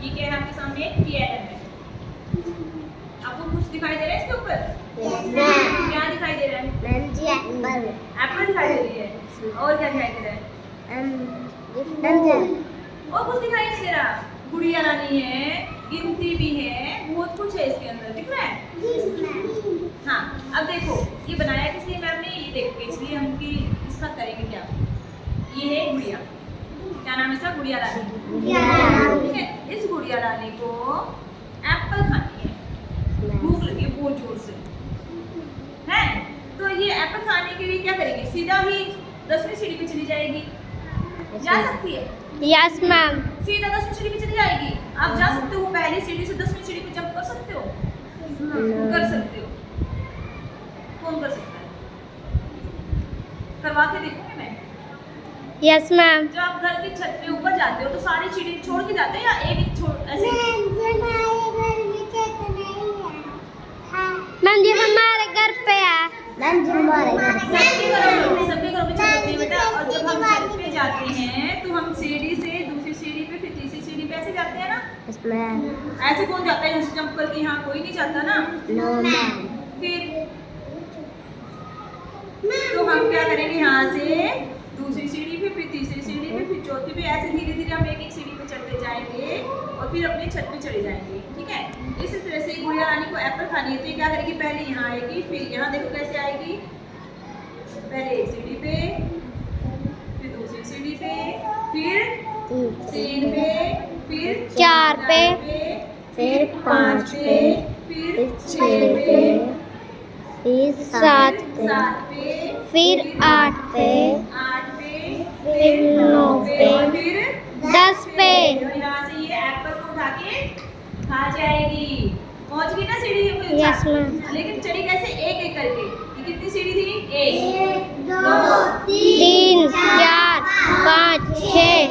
ये क्या है आपके सामने? PLM है। आपको कुछ दिखाई दे रहा है इसके ऊपर? क्या दिखाई दे रहा है? एप्पल दिखाई दे रही है। और क्या दिखाई दे रहा है? और कुछ दिखाई नहीं दे रहा। गुड़िया रानी है, गिनती भी है, बहुत कुछ है इसके अंदर, दिख रहा है? हाँ, अब देखो ये बनाया किसने मैम ने? ये देखो, इसलिए हम कि इसका करेंगे क्या? ये है गुड़िया। क्या नाम है इसका? गुड़िया रानी। ठीक है, इस गुड़िया रानी को एप्पल खानी है, भूख लगी है बहुत जोर से, है? तो ये एप्पल खाने के लिए क्या करेगी? सीधा ही 10वीं सीढ़ी पे चली जाएगी। जा सकती है? Yes ma'am. सीधा 10वीं सीढ़ी पे चली जाएगी। आप जा सकते हो? पहली सीढ़ी से 10वीं सीढ़ी पे जंप कर सकते हो? कर सकते हो। कौन कर सकता है? करवा के देखूंगी मैं। Yes ma'am. जब आप घर की छत पे ऊपर जाते हो तो सारी सीढ़ी छोड़ के जाते हैं या एक एक छोड़ ऐसे? मैम जी हमारे घर पे है। सबके घरों में छत होती है बेटा। और जब हम छत पे जाते हैं तो हम सीढ़ी से दूसरी सीढ़ी पे, फिर तीसरी सीढ़ी पे ऐसे जाते हैं ना? ऐसे कौन जाता है यहाँ से जंप करके? यहाँ कोई नहीं जाता ना। फिर तो हम क्या करेंगे? यहाँ से दूसरी सीढ़ी पे, फिर तीसरी सीढ़ी पे, फिर चौथी पे, ऐसे धीरे धीरे हम एक एक सीढ़ी पे चढ़ते जाएंगे और फिर अपनी छत पे चले जाएंगे। ठीक है, इसी तरह से गुड़िया रानी को एप्पल खानी है तो ये क्या करेगी? पहले यहाँ आएगी, फिर यहाँ देखो कैसे आएगी। पहले एक सीढ़ी पे, फिर दूसरी सीढ़ी पे, फिर 3 पे, फिर 4 पे, फिर 5 पे, फिर 6 पे, फिर 7 पे, 7 पे, फिर 8 पे, 8 पे, फिर 9 पे, फिर 10 पे। यहाँ से ये एप्पल को उठा के खा जाएगी। पहुंच गई ना सीढ़ी पे? Yes ma'am. लेकिन चढ़ी कैसे? एक एक करके। ये कितनी सीढ़ी थी? 1 2 3 4 5 6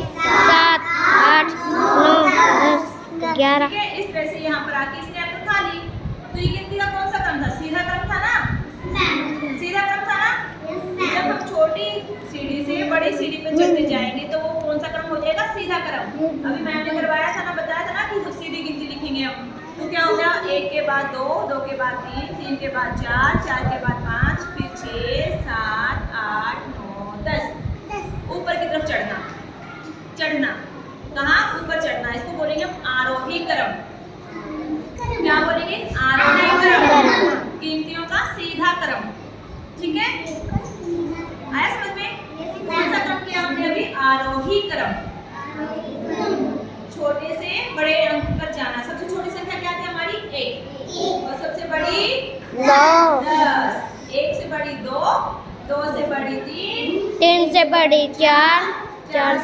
7 8 9 10 11। ठीक है, इस तरह से यहाँ पर आके इसने एप्पल खा ली। तो ये गिनती का कौन सा क्रम था? सीधा क्रम था ना? सीधा क्रम था ना? जब हम छोटी सीढ़ी से बड़ी सीढ़ी पे चढ़ते जाएंगे तो वो कौन सा क्रम हो जाएगा? सीधा क्रम। अभी मैम ने करवाया था ना, बताया था ना कि सीधी गिनती लिखेंगे हम। तो क्या हो गया? 1 के बाद 2, 2 के बाद 3, 3 के बाद 4, 4 के बाद 5, फिर 6 7 8 9 10। ऊपर की तरफ चढ़ना। चढ़ना कहाँ? ऊपर चढ़ना। इसको बोलेंगे हम आरोही क्रम। क्या बोलेंगे? आरोही क्रम। गिनतियों का सीधा क्रम। ठीक है, आया समझ में? कौन सा क्रम किया हमने अभी? आरोही क्रम। छोटे से बड़े अंक पर जाना। सबसे छोटी संख्या क्या थी हमारी? 1 और सबसे बड़ी 10। 1 से बड़ी 2, 2 से बड़ी 3, 3 से बड़ी 4, 4